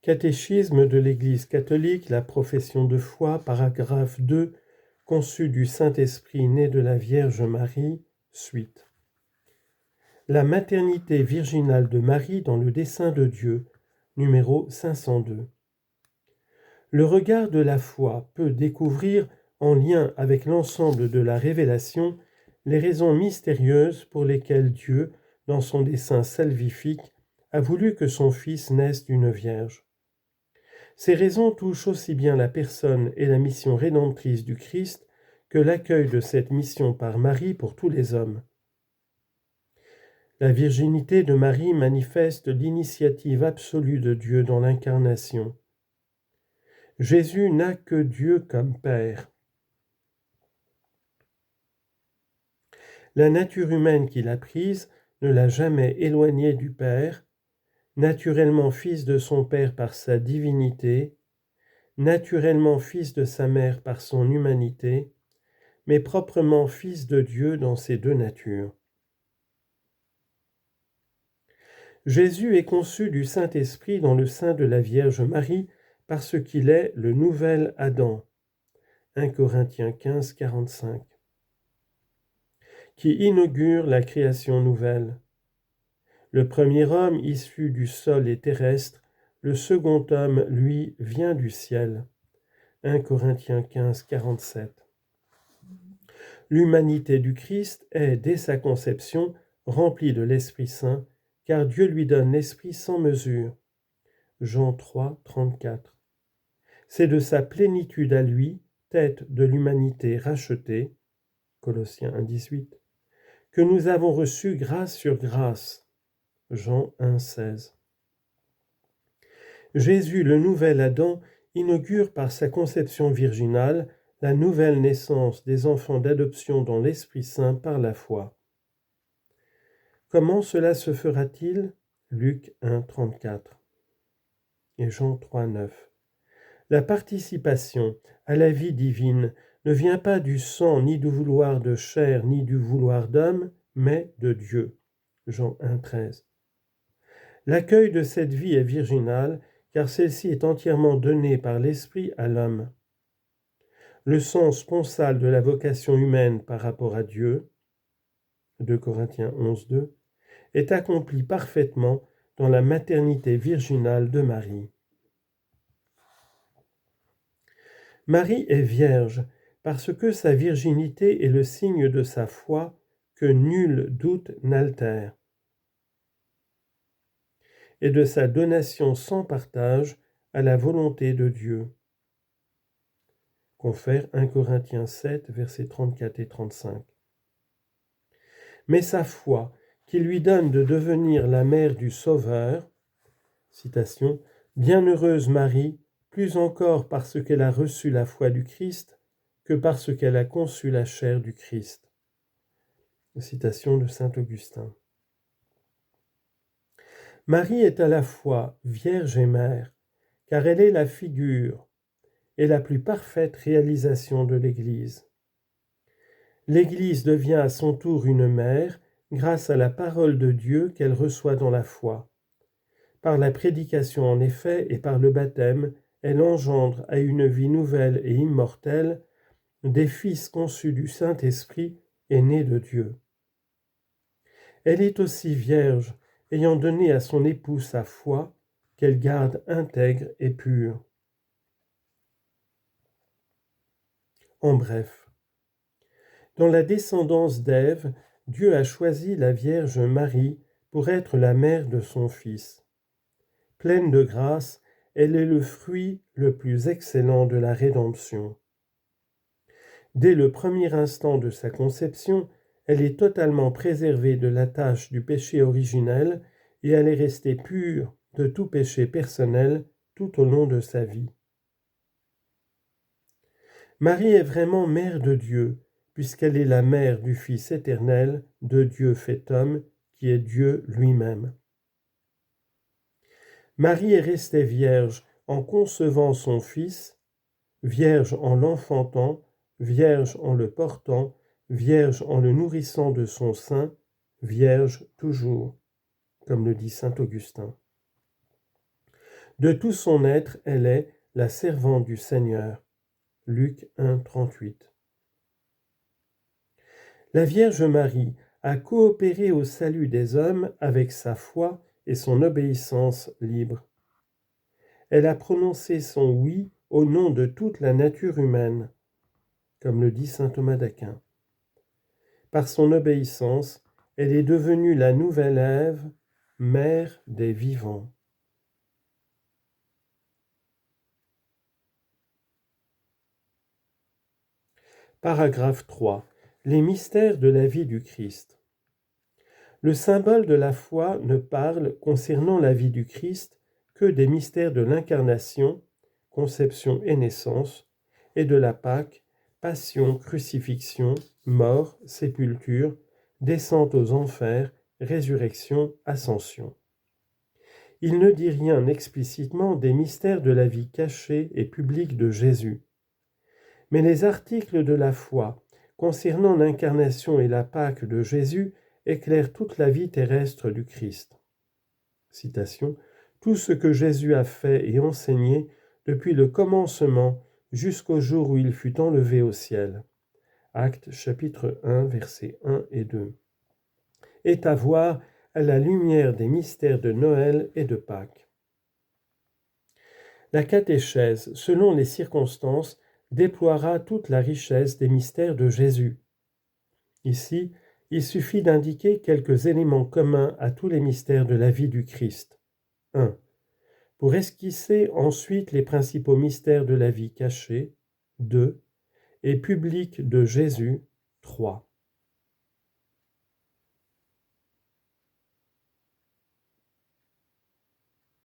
Catéchisme de l'Église catholique, la profession de foi, paragraphe 2, conçu du Saint-Esprit né de la Vierge Marie, suite. La maternité virginale de Marie dans le dessein de Dieu, numéro 502. Le regard de la foi peut découvrir, en lien avec l'ensemble de la révélation, les raisons mystérieuses pour lesquelles Dieu, dans son dessein salvifique, a voulu que son Fils naisse d'une Vierge. Ces raisons touchent aussi bien la personne et la mission rédemptrice du Christ que l'accueil de cette mission par Marie pour tous les hommes. La virginité de Marie manifeste l'initiative absolue de Dieu dans l'incarnation. Jésus n'a que Dieu comme Père. La nature humaine qu'il a prise ne l'a jamais éloigné du Père, naturellement fils de son Père par sa divinité, naturellement fils de sa mère par son humanité, mais proprement fils de Dieu dans ces deux natures. Jésus est conçu du Saint-Esprit dans le sein de la Vierge Marie parce qu'il est le nouvel Adam. 1 Corinthiens 15, 45. Qui inaugure la création nouvelle. Le premier homme issu du sol est terrestre, le second homme, lui, vient du ciel. 1 Corinthiens 15, 47. L'humanité du Christ est, dès sa conception, remplie de l'Esprit Saint, car Dieu lui donne l'Esprit sans mesure. Jean 3, 34. C'est de sa plénitude à lui, tête de l'humanité rachetée, Colossiens 1, 18, que nous avons reçu grâce sur grâce. Jean 1, 16. Jésus, le nouvel Adam, inaugure par sa conception virginale la nouvelle naissance des enfants d'adoption dans l'Esprit Saint par la foi. Comment cela se fera-t-il ? Luc 1, 34 et Jean 3, 9. La participation à la vie divine ne vient pas du sang, ni du vouloir de chair, ni du vouloir d'homme, mais de Dieu. Jean 1, 13. L'accueil de cette vie est virginale, car celle-ci est entièrement donnée par l'Esprit à l'homme. Le sens sponsal de la vocation humaine par rapport à Dieu, 2 Corinthiens 11, 2, est accompli parfaitement dans la maternité virginale de Marie. Marie est vierge parce que sa virginité est le signe de sa foi que nul doute n'altère, et de sa donation sans partage à la volonté de Dieu. Confère 1 Corinthiens 7, versets 34 et 35. Mais sa foi, qui lui donne de devenir la mère du Sauveur, citation, « Bienheureuse Marie, plus encore parce qu'elle a reçu la foi du Christ que parce qu'elle a conçu la chair du Christ. » Citation de saint Augustin. Marie est à la fois vierge et mère, car elle est la figure et la plus parfaite réalisation de l'Église. L'Église devient à son tour une mère grâce à la parole de Dieu qu'elle reçoit dans la foi. Par la prédication en effet et par le baptême, elle engendre à une vie nouvelle et immortelle des fils conçus du Saint-Esprit et nés de Dieu. Elle est aussi vierge, ayant donné à son époux sa foi, qu'elle garde intègre et pure. En bref, dans la descendance d'Ève, Dieu a choisi la Vierge Marie pour être la mère de son Fils. Pleine de grâce, elle est le fruit le plus excellent de la rédemption. Dès le premier instant de sa conception, elle est totalement préservée de la tâche du péché originel et elle est restée pure de tout péché personnel tout au long de sa vie. Marie est vraiment mère de Dieu, puisqu'elle est la mère du Fils éternel, de Dieu fait homme, qui est Dieu lui-même. Marie est restée vierge en concevant son Fils, vierge en l'enfantant, vierge en le portant, vierge en le nourrissant de son sein, vierge toujours, comme le dit saint Augustin. De tout son être, elle est la servante du Seigneur. Luc 1, 38. La Vierge Marie a coopéré au salut des hommes avec sa foi et son obéissance libre. Elle a prononcé son oui au nom de toute la nature humaine, comme le dit saint Thomas d'Aquin. Par son obéissance, elle est devenue la nouvelle Ève, mère des vivants. Paragraphe 3. Les mystères de la vie du Christ. Le symbole de la foi ne parle, concernant la vie du Christ, que des mystères de l'incarnation, conception et naissance, et de la Pâque, passion, crucifixion, mort, sépulture, descente aux enfers, résurrection, ascension. Il ne dit rien explicitement des mystères de la vie cachée et publique de Jésus. Mais les articles de la foi concernant l'incarnation et la Pâque de Jésus éclairent toute la vie terrestre du Christ. Citation. Tout ce que Jésus a fait et enseigné depuis le commencement jusqu'au jour où il fut enlevé au ciel. Actes chapitre 1, versets 1 et 2. Est à voir à la lumière des mystères de Noël et de Pâques. La catéchèse, selon les circonstances, déploiera toute la richesse des mystères de Jésus. Ici, il suffit d'indiquer quelques éléments communs à tous les mystères de la vie du Christ. 1. Pour esquisser ensuite les principaux mystères de la vie cachée. 2. Et publique de Jésus. 3.